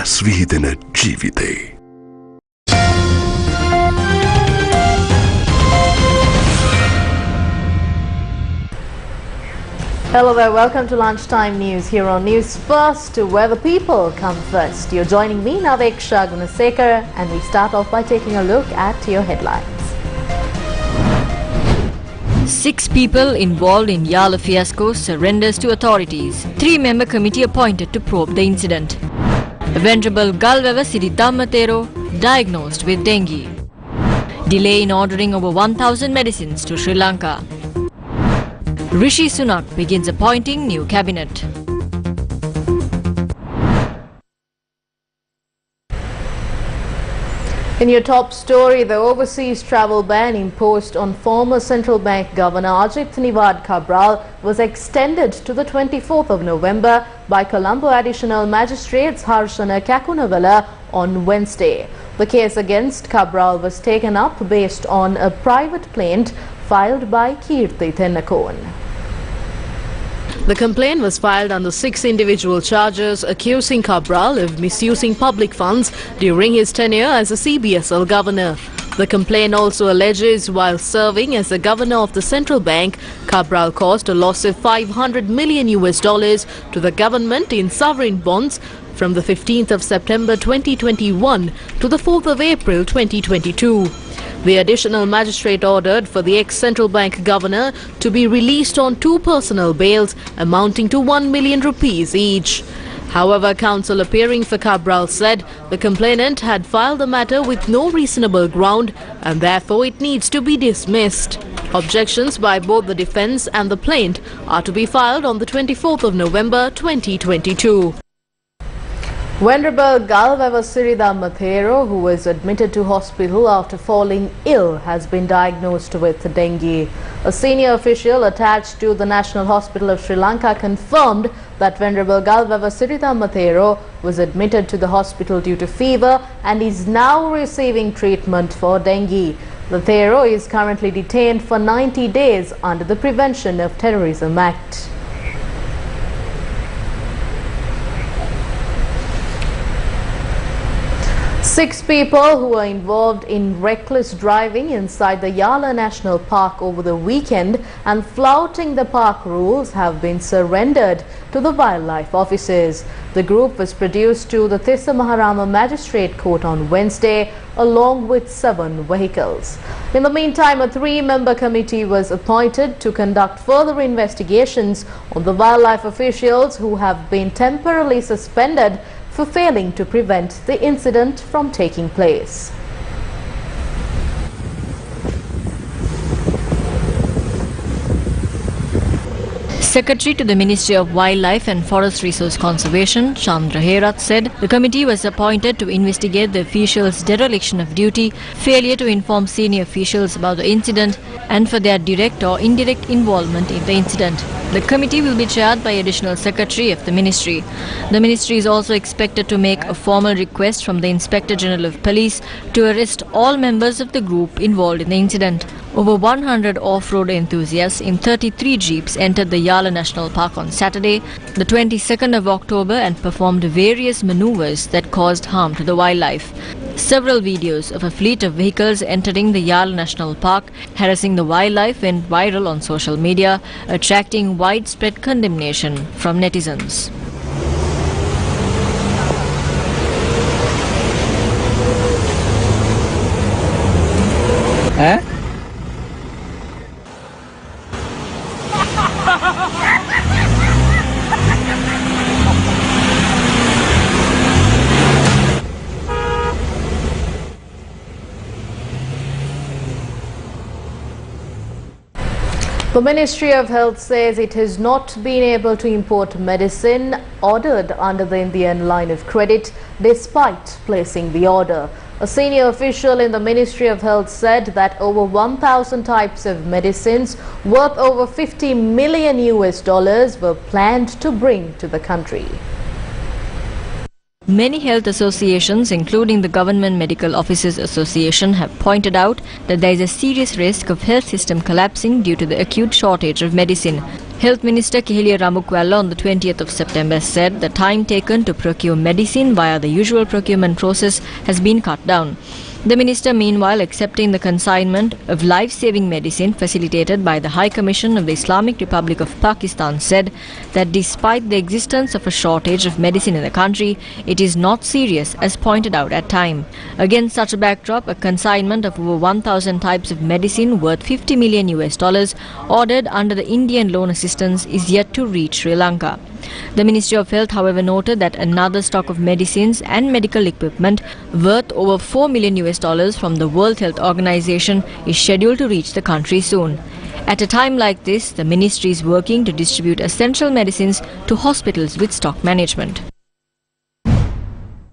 ඇස් විහිදෙන ජීවිතේ. Hello there, welcome to Lunchtime News here on News First, where the people come first. You're joining me, Naveksha Gunasekar, and we start off by taking a look at your headlines. 6 people involved in Yala fiasco surrenders to authorities. 3-member committee appointed to probe the incident. The Venerable Galveva Siri Dhammathero diagnosed with dengue. Delay in ordering over 1,000 medicines to Sri Lanka. Rishi Sunak begins appointing new cabinet. In your top story, the overseas travel ban imposed on former Central Bank Governor Ajit Niwad Cabral was extended to the 24th of November by Colombo Additional Magistrates Harshana Kakunawala on Wednesday. The case against Cabral was taken up based on a private plaint filed by Kirti Thennakoon. The complaint was filed under 6 individual charges accusing Cabral of misusing public funds during his tenure as a CBSL governor. The complaint also alleges while serving as the governor of the central bank, Cabral caused a loss of $500 million to the government in sovereign bonds from the 15th of September 2021 to the 4th of April 2022. The additional magistrate ordered for the ex-central bank governor to be released on 2 personal bails amounting to 1 million rupees each. However, counsel appearing for Cabral said the complainant had filed the matter with no reasonable ground and therefore it needs to be dismissed. Objections by both the defence and the plaint are to be filed on the 24th of November 2022. Venerable Galveva Siri Dhammathero, who was admitted to hospital after falling ill, has been diagnosed with dengue. A senior official attached to the National Hospital of Sri Lanka confirmed that Venerable Galveva Siri Dhammathero was admitted to the hospital due to fever and is now receiving treatment for dengue. Dhammathero is currently detained for 90 days under the Prevention of Terrorism Act. Six people who were involved in reckless driving inside the Yala National Park over the weekend and flouting the park rules have been surrendered to the wildlife officers. The group was produced to the Tissa Maharama Magistrate Court on Wednesday along with 7 vehicles. In the meantime, a 3-member committee was appointed to conduct further investigations on the wildlife officials who have been temporarily suspended for failing to prevent the incident from taking place. Secretary to the Ministry of Wildlife and Forest Resource Conservation, Chandra Herath, said the committee was appointed to investigate the officials' dereliction of duty, failure to inform senior officials about the incident, and for their direct or indirect involvement in the incident. The committee will be chaired by Additional Secretary of the Ministry. The Ministry is also expected to make a formal request from the Inspector General of Police to arrest all members of the group involved in the incident. Over 100 off-road enthusiasts in 33 jeeps entered the Yala National Park on Saturday, the 22nd of October, and performed various maneuvers that caused harm to the wildlife. Several videos of a fleet of vehicles entering the Yala National Park harassing the wildlife went viral on social media, attracting widespread condemnation from netizens. The Ministry of Health says it has not been able to import medicine ordered under the Indian line of credit despite placing the order. A senior official in the Ministry of Health said that over 1,000 types of medicines worth over $50 million were planned to bring to the country. Many health associations, including the Government Medical Officers Association, have pointed out that there is a serious risk of health system collapsing due to the acute shortage of medicine. Health Minister Kehiliya Ramukwella on the 20th of September said the time taken to procure medicine via the usual procurement process has been cut down. The minister, meanwhile, accepting the consignment of life-saving medicine facilitated by the High Commission of the Islamic Republic of Pakistan, said that despite the existence of a shortage of medicine in the country, it is not serious, as pointed out at time. Against such a backdrop, a consignment of over 1,000 types of medicine worth $50 million ordered under the Indian loan assistance is yet to reach Sri Lanka. The Ministry of Health, however, noted that another stock of medicines and medical equipment worth over $4 million from the World Health Organization is scheduled to reach the country soon. At a time like this, the ministry is working to distribute essential medicines to hospitals with stock management.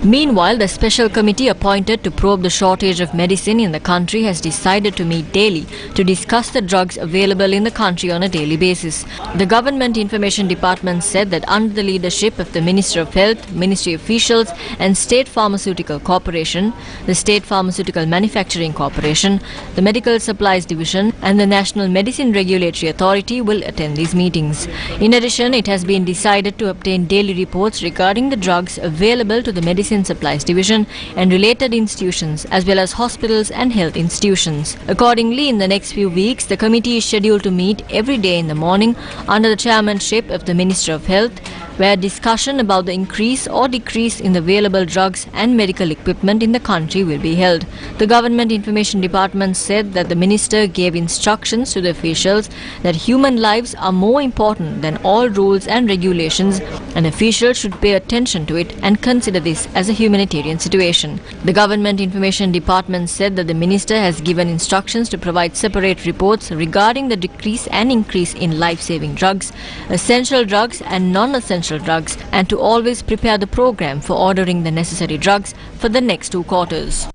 Meanwhile, the special committee appointed to probe the shortage of medicine in the country has decided to meet daily to discuss the drugs available in the country on a daily basis. The Government Information Department said that under the leadership of the Minister of Health, Ministry officials and State Pharmaceutical Corporation, the State Pharmaceutical Manufacturing Corporation, the Medical Supplies Division and the National Medicine Regulatory Authority will attend these meetings. In addition, it has been decided to obtain daily reports regarding the drugs available to the Medicine Supplies Division and related institutions as well as hospitals and health institutions. Accordingly, in the next few weeks, the committee is scheduled to meet every day in the morning under the chairmanship of the Minister of Health, where discussion about the increase or decrease in the available drugs and medical equipment in the country will be held. The Government Information Department said that the minister gave instructions to the officials that human lives are more important than all rules and regulations, and officials should pay attention to it and consider this as a humanitarian situation. The Government Information Department said that the minister has given instructions to provide separate reports regarding the decrease and increase in life-saving drugs, essential drugs and non-essential drugs, and to always prepare the program for ordering the necessary drugs for the next 2 quarters.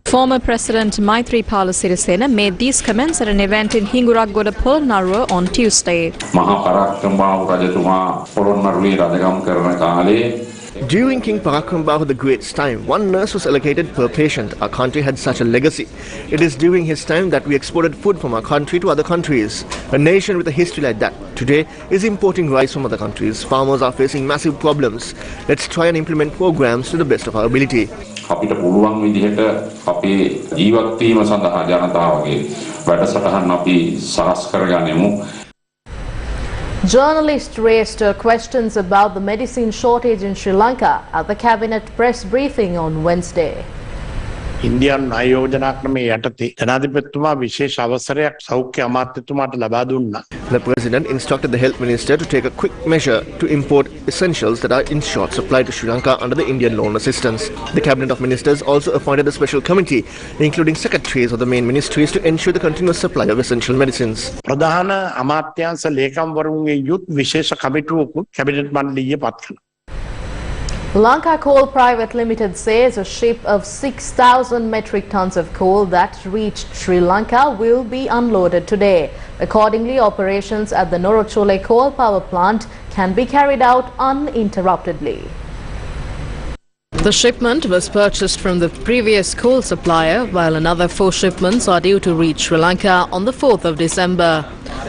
Former President Maithripala Sirisena made these comments at an event in Hinguraggoda, Polonnaruwa on Tuesday. During King Parakrambahu the Great's time, 1 nurse was allocated per patient. Our country had such a legacy. It is during his time that we exported food from our country to other countries. A nation with a history like that today is importing rice from other countries. Farmers are facing massive problems. Let's try and implement programs to the best of our ability. අපිට පුළුවන් විදිහට අපේ ජීවත් වීම සඳහා ජනතාවගේ වැඩසටහන් අපි සකස් කරගනිමු. Journalists raised questions about the medicine shortage in Sri Lanka at the cabinet press briefing on Wednesday. ඉන්දියානු ආයෝජනා ක්‍රමයේ යටතේ ජනාධිපතිතුමා විශේෂ අවසරයක් සෞඛ්‍ය අමාත්‍යතුමාට ලබා දුන්නා. The President instructed the Health Minister to take a quick measure to import essentials that are in short supply to Sri Lanka under the Indian loan assistance. The Cabinet of Ministers also appointed a special committee, including secretaries of the main ministries, to ensure the continuous supply of essential medicines. ප්‍රධාන අමාත්‍යාංශ ලේකම්වරුන්ගේ යුත් විශේෂ කමිටුවකුත් cabinet මණ්ඩලයේ පත් කළා. Lanka Coal Private Limited says a ship of 6,000 metric tons of coal that reached Sri Lanka will be unloaded today. Accordingly, operations at the Norochole coal power plant can be carried out uninterruptedly. The shipment was purchased from the previous coal supplier, while another 4 shipments are due to reach Sri Lanka on the 4th of December.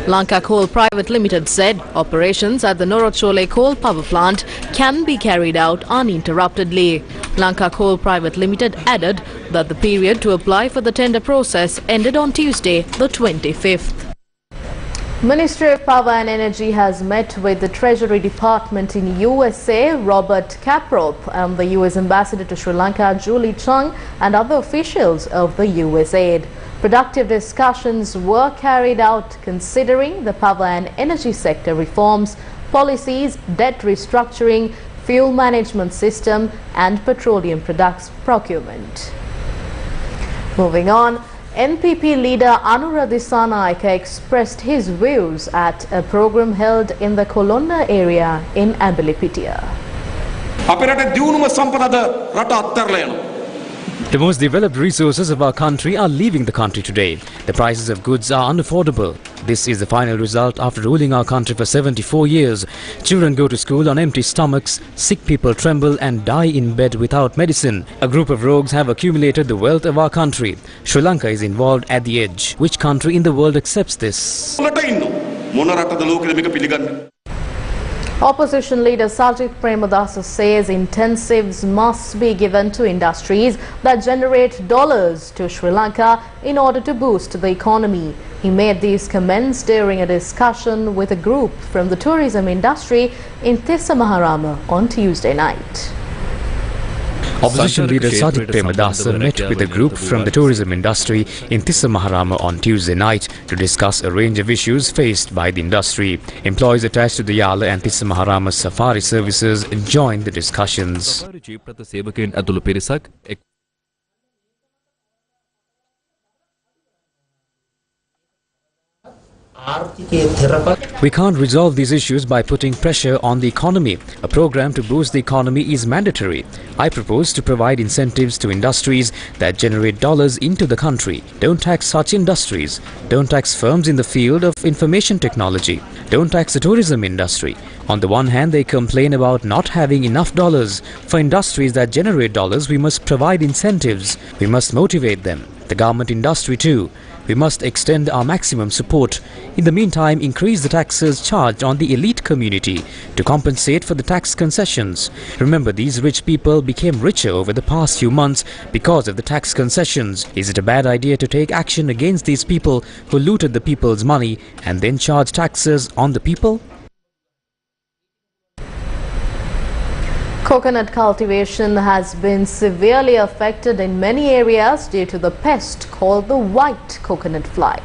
Lanka Coal Private Limited said operations at the Norochole coal power plant can be carried out uninterruptedly. Lanka Coal Private Limited added that the period to apply for the tender process ended on Tuesday, the 25th. Ministry of Power and Energy has met with the Treasury Department in USA, Robert Caprop, and the US Ambassador to Sri Lanka, Julie Chung, and other officials of the USAID. Productive discussions were carried out considering the power and energy sector reforms, policies, debt restructuring, fuel management system, and petroleum products procurement. Moving on. NPP leader Anura Dissanayake expressed his views at a program held in the Kolonna area in Abilipitia. The most developed resources of our country are leaving the country today. The prices of goods are unaffordable. This is the final result after ruling our country for 74 years. Children go to school on empty stomachs, sick people tremble and die in bed without medicine. A group of rogues have accumulated the wealth of our country. Sri Lanka is involved at the edge. Which country in the world accepts this? මොන රටද ලෝකෙද මේක පිළිගන්නේ? Opposition leader Sajid Premadasa says incentives must be given to industries that generate dollars to Sri Lanka in order to boost the economy. He made these comments during a discussion with a group from the tourism industry in Tissamaharama on Tuesday night. Opposition leader Sajid Premadasa met with a group from the tourism industry in Tissamaharama on Tuesday night to discuss a range of issues faced by the industry. Employees attached to the Yala and Tissamaharama safari services joined the discussions. We can't resolve these issues by putting pressure on the economy. A program to boost the economy is mandatory. I propose to provide incentives to industries that generate dollars into the country. Don't tax such industries. Don't tax firms in the field of information technology. Don't tax the tourism industry. On the one hand, they complain about not having enough dollars. For industries that generate dollars, we must provide incentives. We must motivate them. The government industry too. We must extend our maximum support. In the meantime, increase the taxes charged on the elite community to compensate for the tax concessions. Remember, these rich people became richer over the past few months because of the tax concessions. Is it a bad idea to take action against these people who looted the people's money and then charge taxes on the people? Coconut cultivation has been severely affected in many areas due to the pest called the white coconut fly.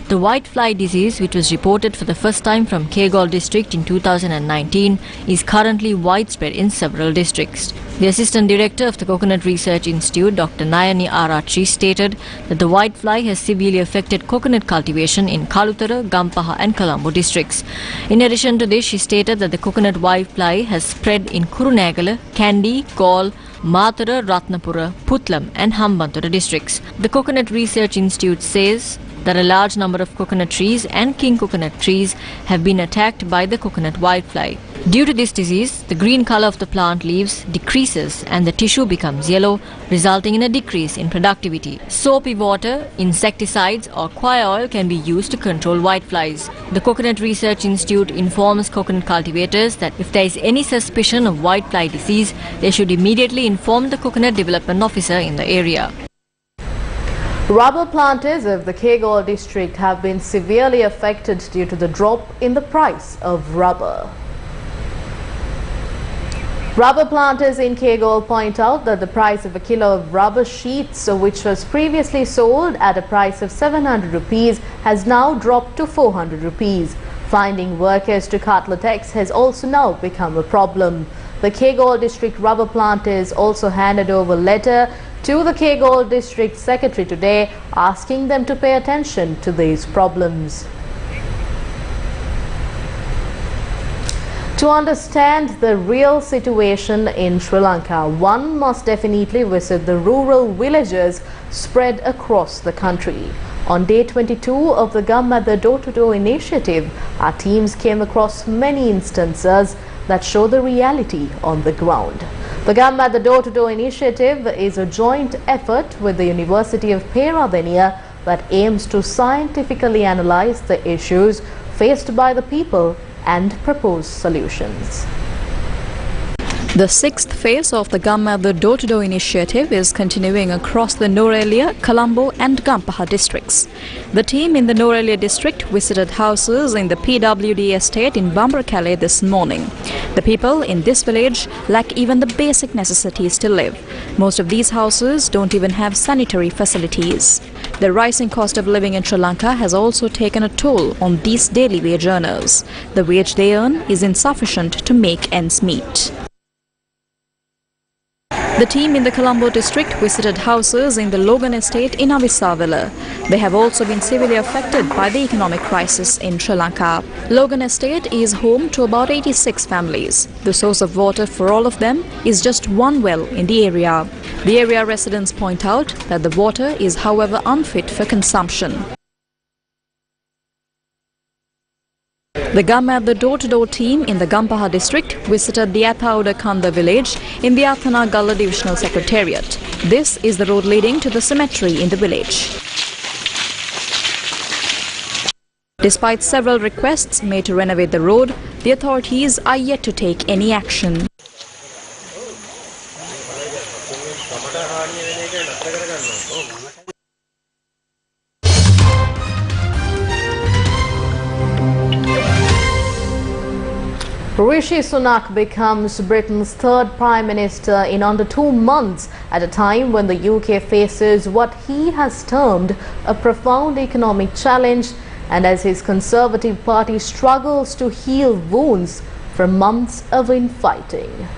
The white fly disease, which was reported for the first time from Kegol district in 2019, is currently widespread in several districts. The Assistant Director of the Coconut Research Institute, Dr. Nayani Arachi, stated that the white fly has severely affected coconut cultivation in Kalutara, Gampaha and Colombo districts. In addition to this, she stated that the coconut white fly has spread in Kurunegala, Kandy, Galle, Matara, Ratnapura, Putlam and Hambantota districts. The Coconut Research Institute says that a large number of coconut trees and king coconut trees have been attacked by the coconut whitefly. Due to this disease, the green color of the plant leaves decreases and the tissue becomes yellow, resulting in a decrease in productivity. Soapy water, insecticides or coir oil can be used to control whiteflies. The Coconut Research Institute informs coconut cultivators that if there is any suspicion of whitefly disease, they should immediately inform the coconut development officer in the area. Rubber planters of the Kegol district have been severely affected due to the drop in the price of rubber. Rubber planters in Kegol point out that the price of a kilo of rubber sheets, which was previously sold at a price of 700 rupees, has now dropped to 400 rupees. Finding workers to cut latex has also now become a problem. The Kegol district rubber planters also handed over a letter to the Kegol district secretary today, asking them to pay attention to these problems. To understand the real situation in Sri Lanka, one must definitely visit the rural villages spread across the country. On day 22 of the Gammadha Door-to-Door initiative, our teams came across many instances that show the reality on the ground. The Gammadha Door-to-Door initiative is a joint effort with the University of Peradeniya that aims to scientifically analyze the issues faced by the people and propose solutions. The sixth phase of the Gammadha Door-to-Door initiative is continuing across the Norelia, Colombo and Gampaha districts. The team in the Norelia district visited houses in the PWD estate in Bambarakale this morning. The people in this village lack even the basic necessities to live. Most of these houses don't even have sanitary facilities. The rising cost of living in Sri Lanka has also taken a toll on these daily wage earners. The wage they earn is insufficient to make ends meet. The team in the Colombo district visited houses in the Logan estate in Avisavilla. They have also been severely affected by the economic crisis in Sri Lanka. Logan estate is home to about 86 families. The source of water for all of them is just one well in the area. The area residents point out that the water is, however, unfit for consumption. The Gammadha Door-to-Door team in the Gampaha district visited the Athauda Kanda village in the Athana Galla Divisional Secretariat. This is the road leading to the cemetery in the village. Despite several requests made to renovate the road, the authorities are yet to take any action. Rishi Sunak becomes Britain's third Prime Minister in under 2 months at a time when the UK faces what he has termed a profound economic challenge and as his Conservative Party struggles to heal wounds from months of infighting.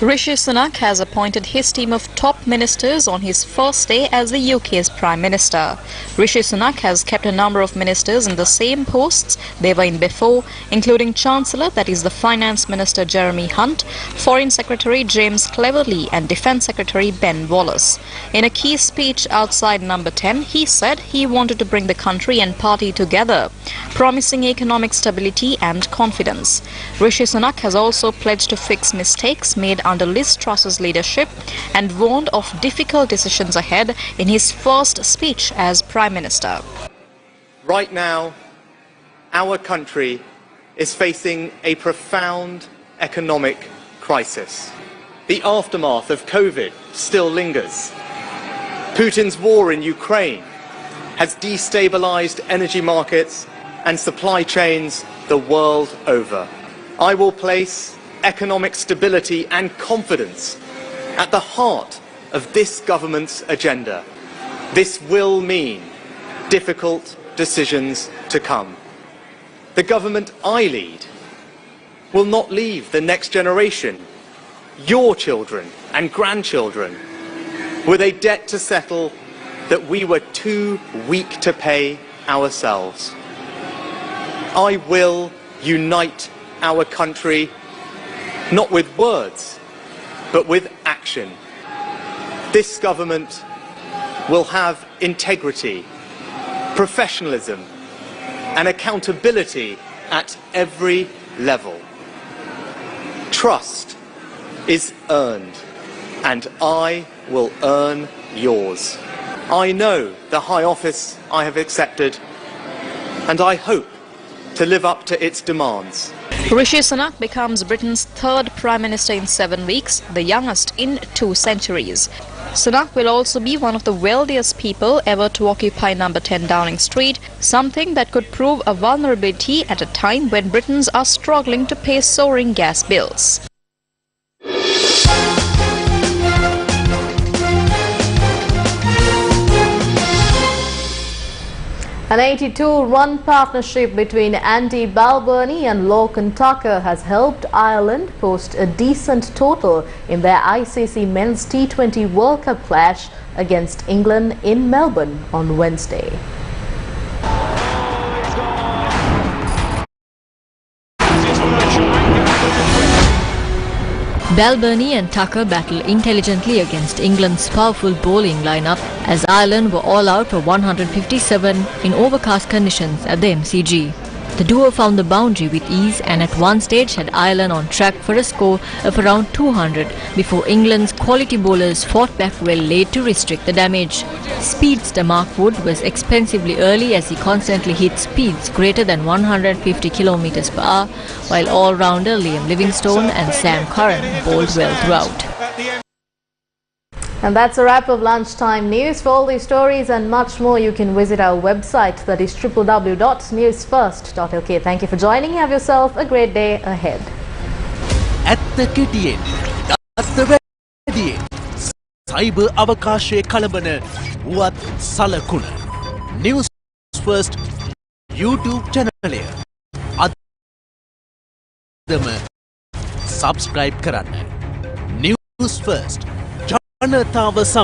Rishi Sunak has appointed his team of top ministers on his first day as the UK's Prime Minister. Rishi Sunak has kept a number of ministers in the same posts they were in before, including Chancellor, that is the Finance Minister Jeremy Hunt, Foreign Secretary James Cleverly and Defence Secretary Ben Wallace. In a key speech outside Number 10, he said he wanted to bring the country and party together, promising economic stability and confidence. Rishi Sunak has also pledged to fix mistakes made under Liz Truss's leadership and warned of difficult decisions ahead in his first speech as Prime Minister. Right now, our country is facing a profound economic crisis. The aftermath of COVID still lingers. Putin's war in Ukraine has destabilized energy markets and supply chains the world over. I will place economic stability and confidence at the heart of this government's agenda. This will mean difficult decisions to come. The government I lead will not leave the next generation, your children and grandchildren, with a debt to settle that we were too weak to pay ourselves. I will unite our country, not with words, but with action. This government will have integrity, professionalism, and accountability at every level. Trust is earned, and I will earn yours. I know the high office I have accepted, and I hope to live up to its demands. Rishi Sunak becomes Britain's third Prime Minister in 7 weeks, the youngest in 2 centuries. Sunak will also be one of the wealthiest people ever to occupy Number 10 Downing Street, something that could prove a vulnerability at a time when Britons are struggling to pay soaring gas bills. An 82-run partnership between Andy Balbirnie and Lorcan Tucker has helped Ireland post a decent total in their ICC Men's T20 World Cup clash against England in Melbourne on Wednesday. Balbirnie and Tucker battled intelligently against England's powerful bowling lineup as Ireland were all out for 157 in overcast conditions at the MCG. The duo found the boundary with ease and at one stage had Ireland on track for a score of around 200 before England's quality bowlers fought back well late to restrict the damage. Speedster Mark Wood was expensively early as he constantly hit speeds greater than 150 km per hour, while all-rounder Liam Livingstone and Sam Curran bowled well throughout. And that's a wrap of Lunchtime News. For all these stories and much more, you can visit our website, that is www.newsfirst.lk. Thank you for joining. Have yourself a great day ahead. At the Gideon, at the Ready, Cyber Avakashe Kalabana, what Salakuna, News First YouTube channel. Subscribe Karan. News First. ජනතාව